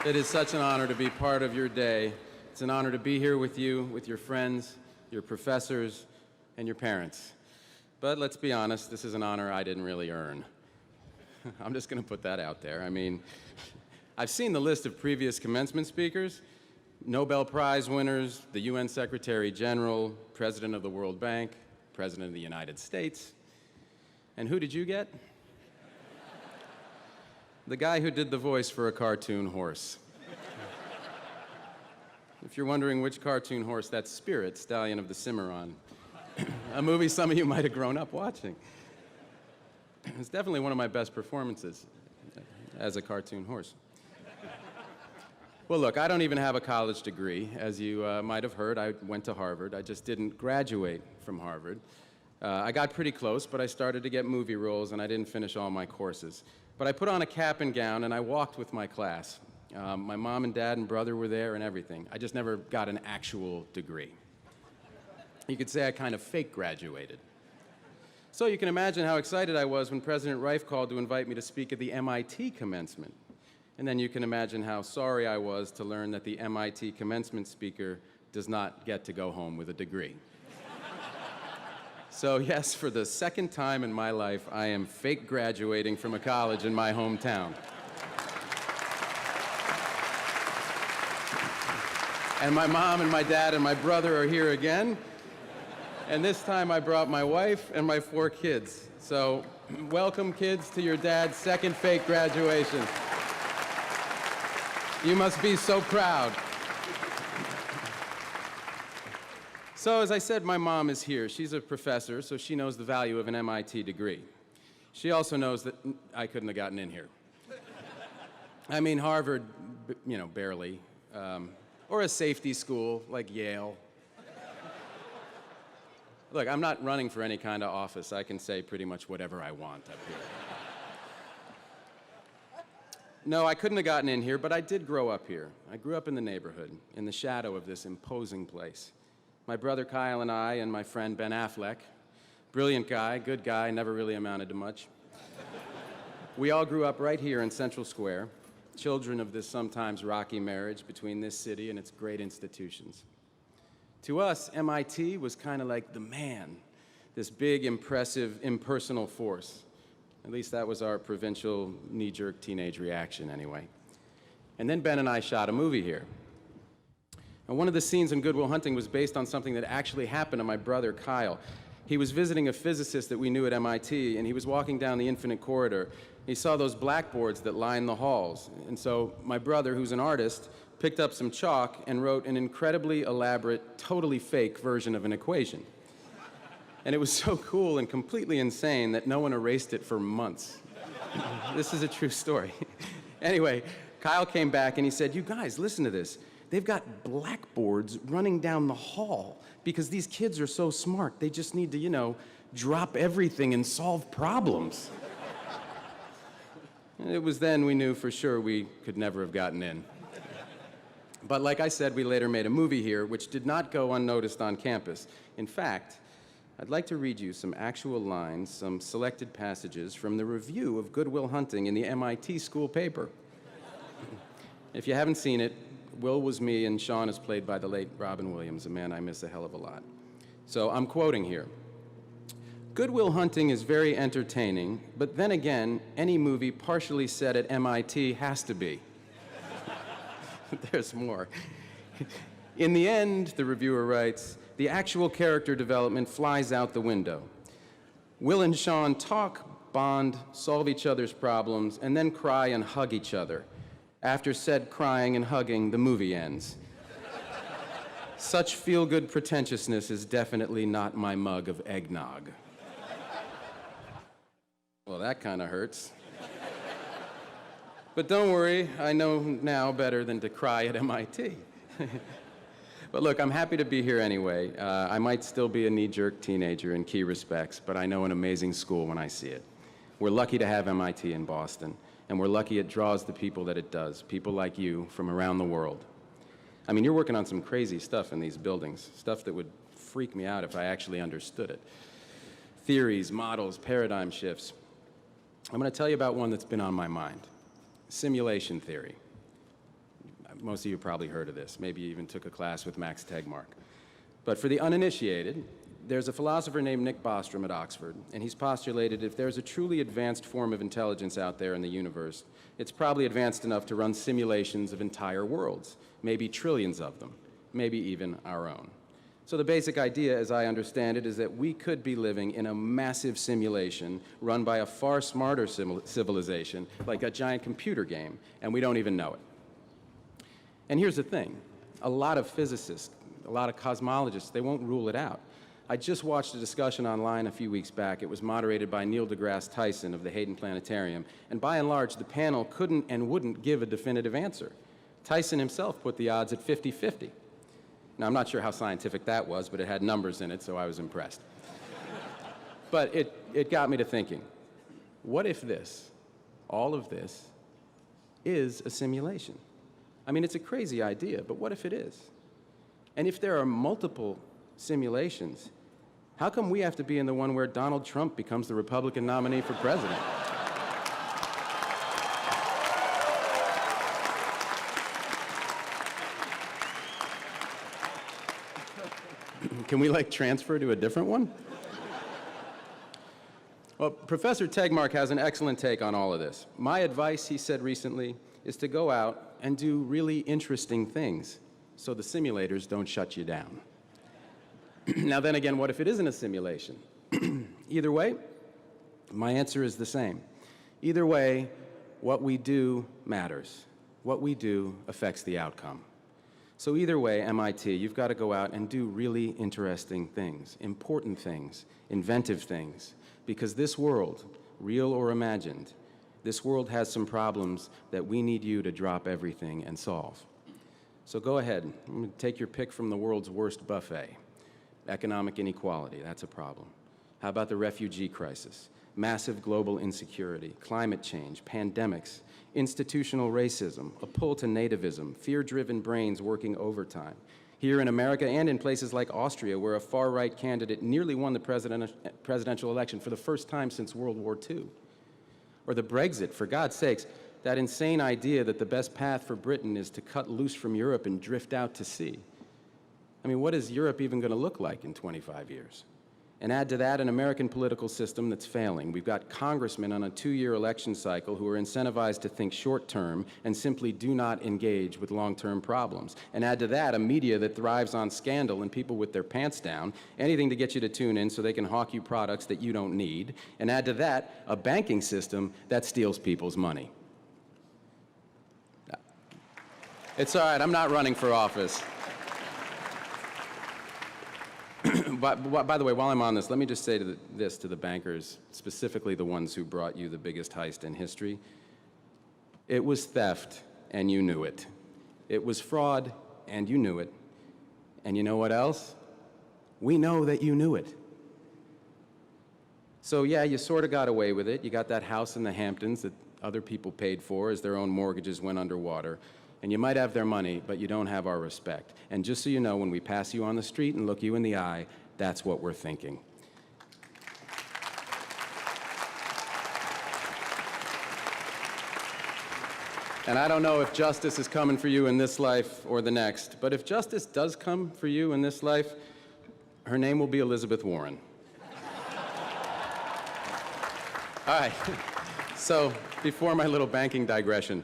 It is such an honor to be part of your day. It's an honor to be here with you, with your friends, your professors, and your parents. But let's be honest, this is an honor I didn't really earn. I'm just going to put that out there. I mean, I've seen the list of previous commencement speakers, Nobel Prize winners, the UN Secretary General, President of the World Bank, President of the United States. And who did you get? The guy who did the voice for a cartoon horse. If you're wondering which cartoon horse, that's Spirit, Stallion of the Cimarron, a movie some of you might have grown up watching. It's definitely one of my best performances as a cartoon horse. Well, look, I don't even have a college degree. As you might have heard, I went to Harvard. I just didn't graduate from Harvard. I got pretty close, but I started to get movie roles, and I didn't finish all my courses. But I put on a cap and gown, and I walked with my class. My mom and dad and brother were there and everything. I just never got an actual degree. You could say I kind of fake graduated. So you can imagine how excited I was when President Reif called to invite me to speak at the MIT commencement. And then you can imagine how sorry I was to learn that the MIT commencement speaker does not get to go home with a degree. So yes, for the second time in my life, I am fake graduating from a college in my hometown. And my mom and my dad and my brother are here again. And this time I brought my wife and my 4 kids. So welcome, kids, to your dad's second fake graduation. You must be so proud. So as I said, my mom is here. She's a professor, so she knows the value of an MIT degree. She also knows that I couldn't have gotten in here. I mean, Harvard, you know, barely. Or a safety school like Yale. Look, I'm not running for any kind of office. I can say pretty much whatever I want up here. No, I couldn't have gotten in here, but I did grow up here. I grew up in the neighborhood, in the shadow of this imposing place. My brother Kyle and I and my friend Ben Affleck, brilliant guy, good guy, never really amounted to much. We all grew up right here in Central Square, children of this sometimes rocky marriage between this city and its great institutions. To us, MIT was kind of like the man, this big, impressive, impersonal force. At least that was our provincial, knee-jerk teenage reaction, anyway. And then Ben and I shot a movie here. And one of the scenes in Good Will Hunting was based on something that actually happened to my brother, Kyle. He was visiting a physicist that we knew at MIT, and he was walking down the infinite corridor. He saw those blackboards that line the halls. And so my brother, who's an artist, picked up some chalk and wrote an incredibly elaborate, totally fake version of an equation. And it was so cool and completely insane that no one erased it for months. This is a true story. Anyway, Kyle came back and he said, "You guys, listen to this. They've got blackboards running down the hall because these kids are so smart. They just need to, you know, drop everything and solve problems." And it was then we knew for sure we could never have gotten in. But like I said, we later made a movie here which did not go unnoticed on campus. In fact, I'd like to read you some actual lines, some selected passages from the review of Good Will Hunting in the MIT school paper. If you haven't seen it, Will was me and Sean is played by the late Robin Williams, a man I miss a hell of a lot. So I'm quoting here. "Good Will Hunting is very entertaining, but then again, any movie partially set at MIT has to be." There's more. "In the end," the reviewer writes, "the actual character development flies out the window. Will and Sean talk, bond, solve each other's problems, and then cry and hug each other. After said crying and hugging, the movie ends. Such feel-good pretentiousness is definitely not my mug of eggnog." Well, that kind of hurts. But don't worry, I know now better than to cry at MIT. But look, I'm happy to be here anyway. I might still be a knee-jerk teenager in key respects, but I know an amazing school when I see it. We're lucky to have MIT in Boston, and we're lucky it draws the people that it does, people like you from around the world. I mean, you're working on some crazy stuff in these buildings, stuff that would freak me out if I actually understood it. Theories, models, paradigm shifts. I'm going to tell you about one that's been on my mind. Simulation theory. Most of you probably heard of this. Maybe you even took a class with Max Tegmark. But for the uninitiated, there's a philosopher named Nick Bostrom at Oxford, and he's postulated if there's a truly advanced form of intelligence out there in the universe, it's probably advanced enough to run simulations of entire worlds, maybe trillions of them, maybe even our own. So the basic idea, as I understand it, is that we could be living in a massive simulation run by a far smarter civilization, like a giant computer game, and we don't even know it. And here's the thing. A lot of physicists, a lot of cosmologists, they won't rule it out. I just watched a discussion online a few weeks back. It was moderated by Neil deGrasse Tyson of the Hayden Planetarium, and by and large, the panel couldn't and wouldn't give a definitive answer. Tyson himself put the odds at 50-50. Now, I'm not sure how scientific that was, but it had numbers in it, so I was impressed. But it got me to thinking, what if this, all of this, is a simulation? I mean, it's a crazy idea, but what if it is? And if there are multiple simulations, how come we have to be in the one where Donald Trump becomes the Republican nominee for president? Can we, transfer to a different one? Well, Professor Tegmark has an excellent take on all of this. My advice, he said recently, is to go out and do really interesting things so the simulators don't shut you down. Now then again, what if it isn't a simulation? Either way, my answer is the same. Either way, what we do matters. What we do affects the outcome. So either way, MIT, you've got to go out and do really interesting things, important things, inventive things, because this world, real or imagined, this world has some problems that we need you to drop everything and solve. So go ahead, take your pick from the world's worst buffet. Economic inequality, that's a problem. How about the refugee crisis? Massive global insecurity, climate change, pandemics, institutional racism, a pull to nativism, fear-driven brains working overtime. Here in America and in places like Austria, where a far-right candidate nearly won the presidential election for the first time since World War II. Or the Brexit, for God's sakes, that insane idea that the best path for Britain is to cut loose from Europe and drift out to sea. I mean, what is Europe even going to look like in 25 years? And add to that an American political system that's failing. We've got congressmen on a 2-year election cycle who are incentivized to think short-term and simply do not engage with long-term problems. And add to that a media that thrives on scandal and people with their pants down, anything to get you to tune in so they can hawk you products that you don't need. And add to that a banking system that steals people's money. It's all right, I'm not running for office. By the way, while I'm on this, let me just say this to the bankers, specifically the ones who brought you the biggest heist in history. It was theft, and you knew it. It was fraud, and you knew it. And you know what else? We know that you knew it. So yeah, you sort of got away with it. You got that house in the Hamptons that other people paid for as their own mortgages went underwater. And you might have their money, but you don't have our respect. And just so you know, when we pass you on the street and look you in the eye, that's what we're thinking. And I don't know if justice is coming for you in this life or the next, but if justice does come for you in this life, her name will be Elizabeth Warren. All right, so before my little banking digression,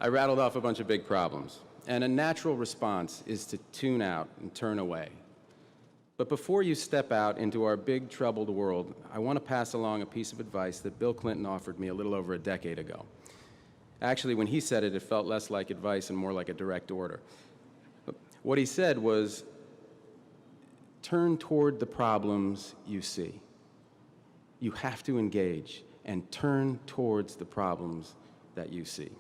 I rattled off a bunch of big problems, and a natural response is to tune out and turn away. But before you step out into our big troubled world, I want to pass along a piece of advice that Bill Clinton offered me a little over a decade ago. Actually, when he said it, it felt less like advice and more like a direct order. What he said was, turn toward the problems you see. You have to engage and turn towards the problems that you see.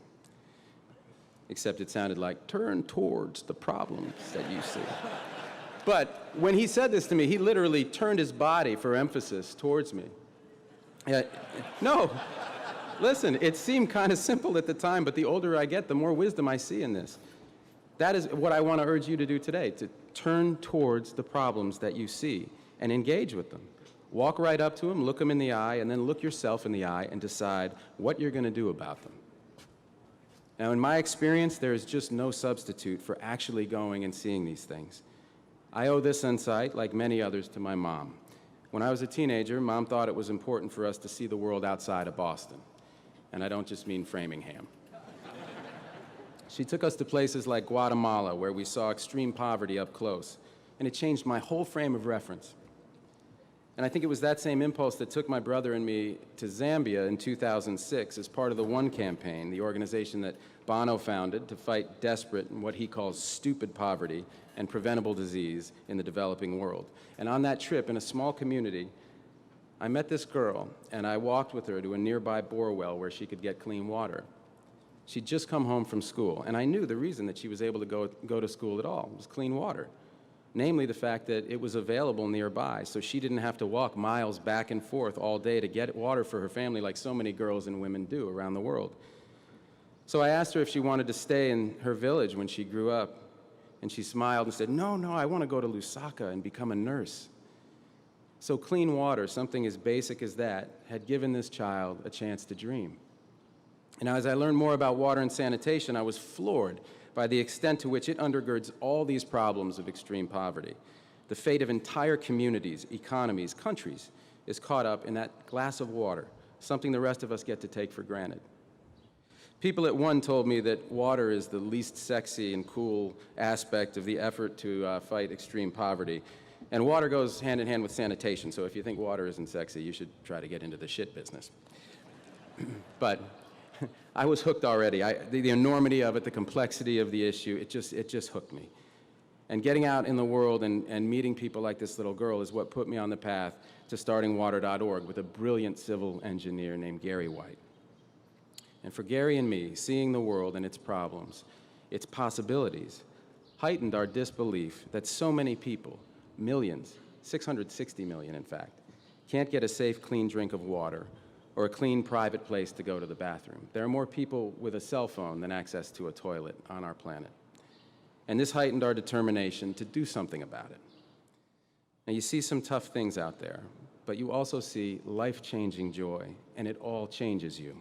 Except it sounded like, turn towards the problems that you see. But when he said this to me, he literally turned his body for emphasis towards me. No, listen, it seemed kind of simple at the time, but the older I get, the more wisdom I see in this. That is what I want to urge you to do today, to turn towards the problems that you see and engage with them. Walk right up to them, look them in the eye, and then look yourself in the eye and decide what you're going to do about them. Now, in my experience, there is just no substitute for actually going and seeing these things. I owe this insight, like many others, to my mom. When I was a teenager, Mom thought it was important for us to see the world outside of Boston. And I don't just mean Framingham. She took us to places like Guatemala, where we saw extreme poverty up close, and it changed my whole frame of reference. And I think it was that same impulse that took my brother and me to Zambia in 2006 as part of the One Campaign, the organization that Bono founded to fight desperate and what he calls stupid poverty and preventable disease in the developing world. And on that trip, in a small community, I met this girl, and I walked with her to a nearby bore well where she could get clean water. She'd just come home from school, and I knew the reason that she was able to go to school at all was clean water. Namely, the fact that it was available nearby, so she didn't have to walk miles back and forth all day to get water for her family like so many girls and women do around the world. So I asked her if she wanted to stay in her village when she grew up, and she smiled and said, no, I want to go to Lusaka and become a nurse. So clean water, something as basic as that, had given this child a chance to dream. And as I learned more about water and sanitation, I was floored by the extent to which it undergirds all these problems of extreme poverty. The fate of entire communities, economies, countries is caught up in that glass of water, something the rest of us get to take for granted. People at One told me that water is the least sexy and cool aspect of the effort to fight extreme poverty. And water goes hand in hand with sanitation, so if you think water isn't sexy, you should try to get into the shit business. But I was hooked already. The enormity of it, the complexity of the issue, it just hooked me. And getting out in the world and meeting people like this little girl is what put me on the path to starting Water.org with a brilliant civil engineer named Gary White. And for Gary and me, seeing the world and its problems, its possibilities, heightened our disbelief that so many people, millions, 660 million in fact, can't get a safe, clean drink of water or a clean private place to go to the bathroom. There are more people with a cell phone than access to a toilet on our planet. And this heightened our determination to do something about it. Now, you see some tough things out there, but you also see life-changing joy, and it all changes you.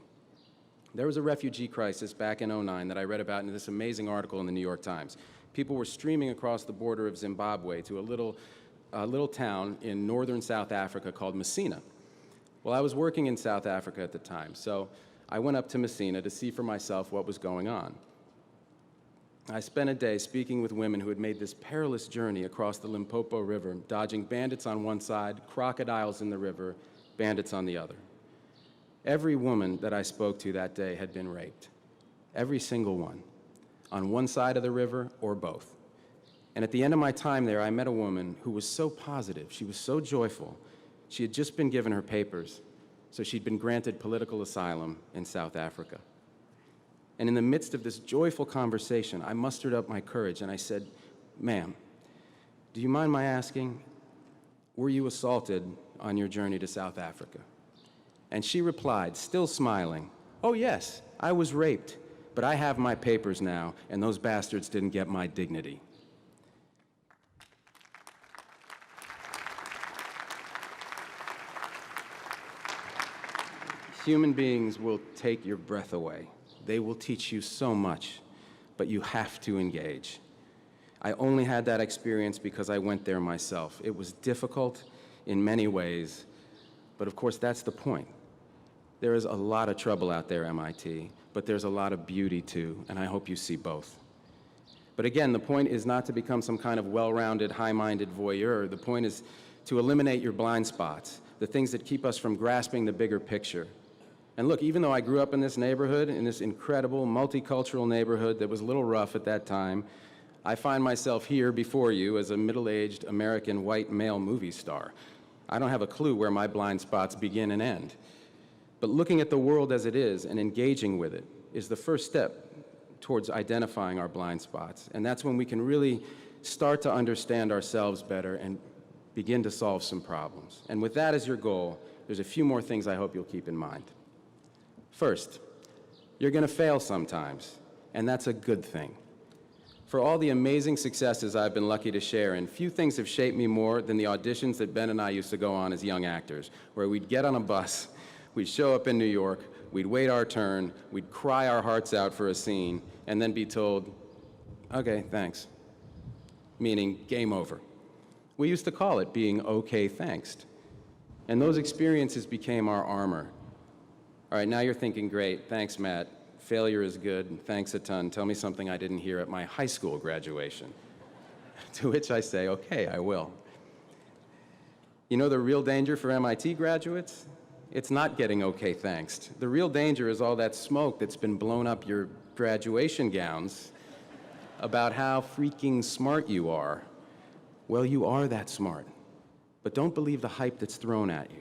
There was a refugee crisis back in '09 that I read about in this amazing article in the New York Times. People were streaming across the border of Zimbabwe to a little town in northern South Africa called Messina. Well, I was working in South Africa at the time, so I went up to Messina to see for myself what was going on. I spent a day speaking with women who had made this perilous journey across the Limpopo River, dodging bandits on one side, crocodiles in the river, bandits on the other. Every woman that I spoke to that day had been raped. Every single one, on one side of the river or both. And at the end of my time there, I met a woman who was so positive, she was so joyful. She had just been given her papers, so she'd been granted political asylum in South Africa. And in the midst of this joyful conversation, I mustered up my courage and I said, ma'am, do you mind my asking, were you assaulted on your journey to South Africa? And she replied, still smiling, oh yes, I was raped, but I have my papers now, and those bastards didn't get my dignity. Human beings will take your breath away. They will teach you so much, but you have to engage. I only had that experience because I went there myself. It was difficult in many ways, but of course that's the point. There is a lot of trouble out there, MIT, but there's a lot of beauty too, and I hope you see both. But again, the point is not to become some kind of well-rounded, high-minded voyeur. The point is to eliminate your blind spots, the things that keep us from grasping the bigger picture. And look, even though I grew up in this neighborhood, in this incredible multicultural neighborhood that was a little rough at that time, I find myself here before you as a middle-aged American white male movie star. I don't have a clue where my blind spots begin and end. But looking at the world as it is and engaging with it is the first step towards identifying our blind spots. And that's when we can really start to understand ourselves better and begin to solve some problems. And with that as your goal, there's a few more things I hope you'll keep in mind. First, you're going to fail sometimes, and that's a good thing. For all the amazing successes I've been lucky to share in, few things have shaped me more than the auditions that Ben and I used to go on as young actors, where we'd get on a bus, we'd show up in New York, we'd wait our turn, we'd cry our hearts out for a scene, and then be told, okay, thanks, meaning game over. We used to call it being okay, thanks. And those experiences became our armor. All right, now you're thinking, great, thanks, Matt. Failure is good, thanks a ton. Tell me something I didn't hear at my high school graduation. To which I say, okay, I will. You know the real danger for MIT graduates? It's not getting okay, thanks. The real danger is all that smoke that's been blown up your graduation gowns about how freaking smart you are. Well, you are that smart, but don't believe the hype that's thrown at you.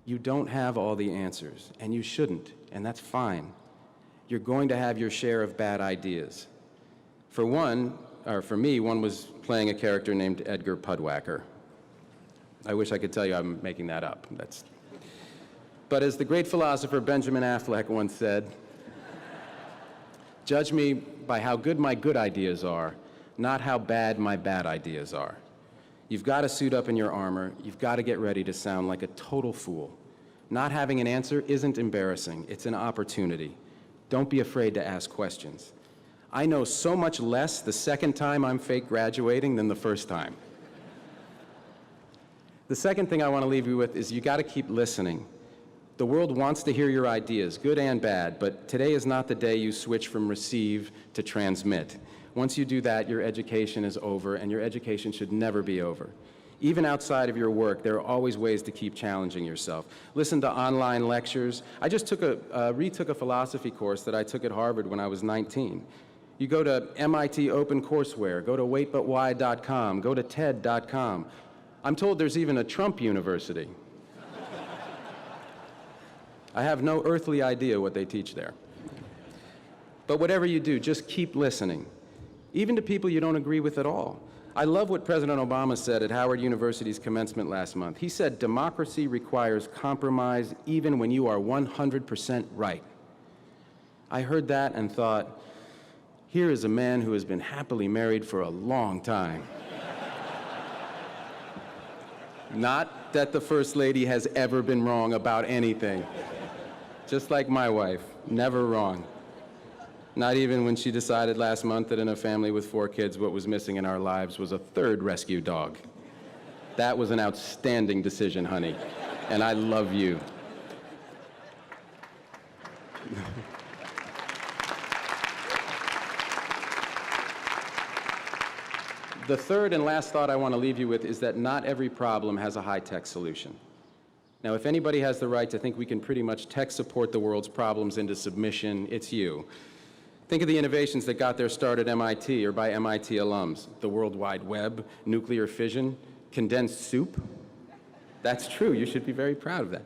You don't have all the answers, and you shouldn't, and that's fine. You're going to have your share of bad ideas. For me, one was playing a character named Edgar Pudwacker. I wish I could tell you I'm making that up. But as the great philosopher Benjamin Affleck once said, judge me by how good my good ideas are, not how bad my bad ideas are. You've got to suit up in your armor. You've got to get ready to sound like a total fool. Not having an answer isn't embarrassing. It's an opportunity. Don't be afraid to ask questions. I know so much less the second time I'm fake graduating than the first time. The second thing I want to leave you with is you got to keep listening. The world wants to hear your ideas, good and bad, but today is not the day you switch from receive to transmit. Once you do that, your education is over, and your education should never be over. Even outside of your work, there are always ways to keep challenging yourself. Listen to online lectures. I just retook a philosophy course that I took at Harvard when I was 19. You go to MIT OpenCourseWare, go to waitbutwhy.com, go to TED.com. I'm told there's even a Trump University. I have no earthly idea what they teach there. But whatever you do, just keep listening, even to people you don't agree with at all. I love what President Obama said at Howard University's commencement last month. He said, democracy requires compromise even when you are 100% right. I heard that and thought, here is a man who has been happily married for a long time. Not that the First Lady has ever been wrong about anything. Just like my wife, never wrong. Not even when she decided last month that in a family with 4 kids, what was missing in our lives was a 3rd rescue dog. That was an outstanding decision, honey, and I love you. The third and last thought I want to leave you with is that not every problem has a high-tech solution. Now, if anybody has the right to think we can pretty much tech support the world's problems into submission, it's you. Think of the innovations that got their start at MIT or by MIT alums. The World Wide Web, nuclear fission, condensed soup. That's true, you should be very proud of that.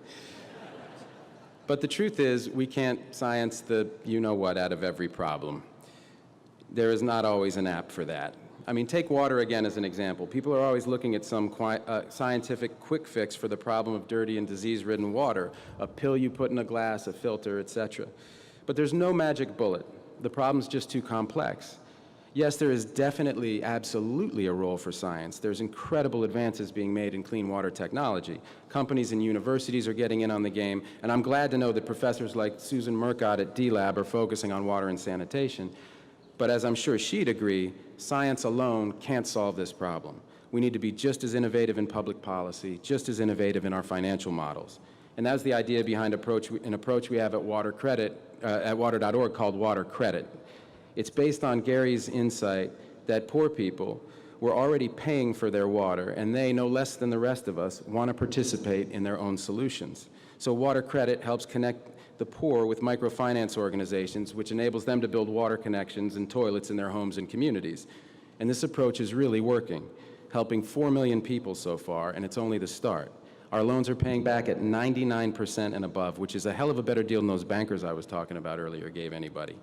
But the truth is, we can't science the you-know-what out of every problem. There is not always an app for that. I mean, take water again as an example. People are always looking at some scientific quick fix for the problem of dirty and disease-ridden water, a pill you put in a glass, a filter, etc. But there's no magic bullet. The problem's just too complex. Yes, there is definitely, absolutely a role for science. There's incredible advances being made in clean water technology. Companies and universities are getting in on the game, and I'm glad to know that professors like Susan Murcott at D-Lab are focusing on water and sanitation. But as I'm sure she'd agree, science alone can't solve this problem. We need to be just as innovative in public policy, just as innovative in our financial models. And that's the idea behind an approach we have at water.org called Water Credit. It's based on Gary's insight that poor people were already paying for their water, and they, no less than the rest of us, want to participate in their own solutions. So Water Credit helps connect the poor with microfinance organizations, which enables them to build water connections and toilets in their homes and communities. And this approach is really working, helping 4 million people so far, and it's only the start. Our loans are paying back at 99% and above, which is a hell of a better deal than those bankers I was talking about earlier gave anybody.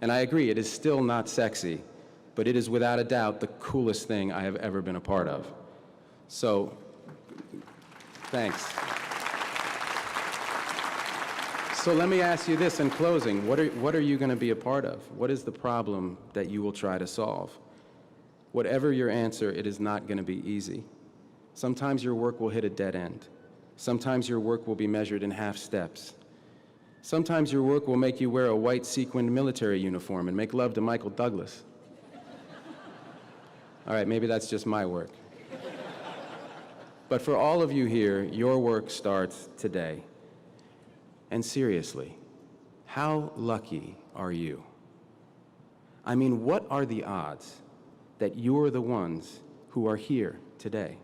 And I agree, it is still not sexy, but it is without a doubt the coolest thing I have ever been a part of. So, thanks. So let me ask you this in closing. What are you going to be a part of? What is the problem that you will try to solve? Whatever your answer, it is not going to be easy. Sometimes your work will hit a dead end. Sometimes your work will be measured in half steps. Sometimes your work will make you wear a white sequined military uniform and make love to Michael Douglas. All right, maybe that's just my work. But for all of you here, your work starts today. And seriously, how lucky are you? I mean, what are the odds that you're the ones who are here today?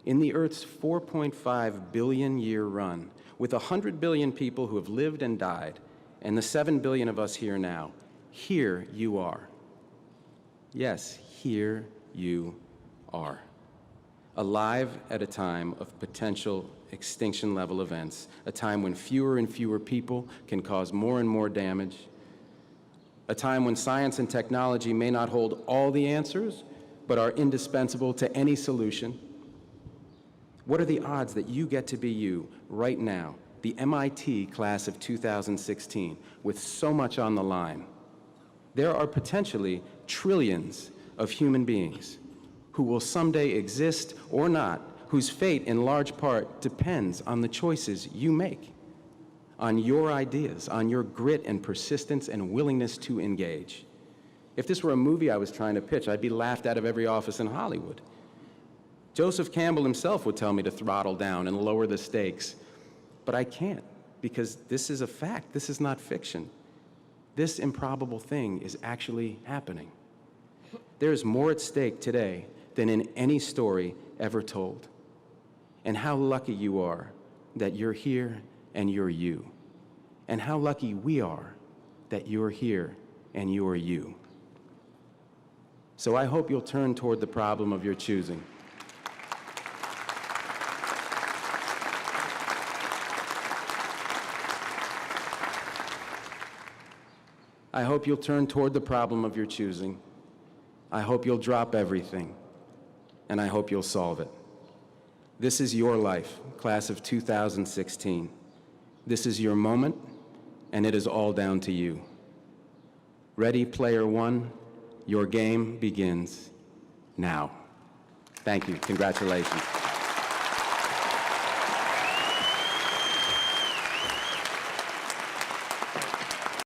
In the Earth's 4.5 billion year run, with 100 billion people who have lived and died, and the 7 billion of us here now, here you are. Yes, here you are. Alive at a time of potential extinction-level events, a time when fewer and fewer people can cause more and more damage, a time when science and technology may not hold all the answers, but are indispensable to any solution. What are the odds that you get to be you right now, the MIT class of 2016, with so much on the line? There are potentially trillions of human beings who will someday exist or not, whose fate in large part depends on the choices you make, on your ideas, on your grit and persistence and willingness to engage. If this were a movie I was trying to pitch, I'd be laughed out of every office in Hollywood. Joseph Campbell himself would tell me to throttle down and lower the stakes, but I can't, because this is a fact. This is not fiction. This improbable thing is actually happening. There is more at stake today than in any story ever told. And how lucky you are that you're here and you're you. And how lucky we are that you're here and you're you. So I hope you'll turn toward the problem of your choosing. I hope you'll turn toward the problem of your choosing. I hope you'll drop everything, and I hope you'll solve it. This is your life, class of 2016. This is your moment, and it is all down to you. Ready, player one, your game begins now. Thank you. Congratulations.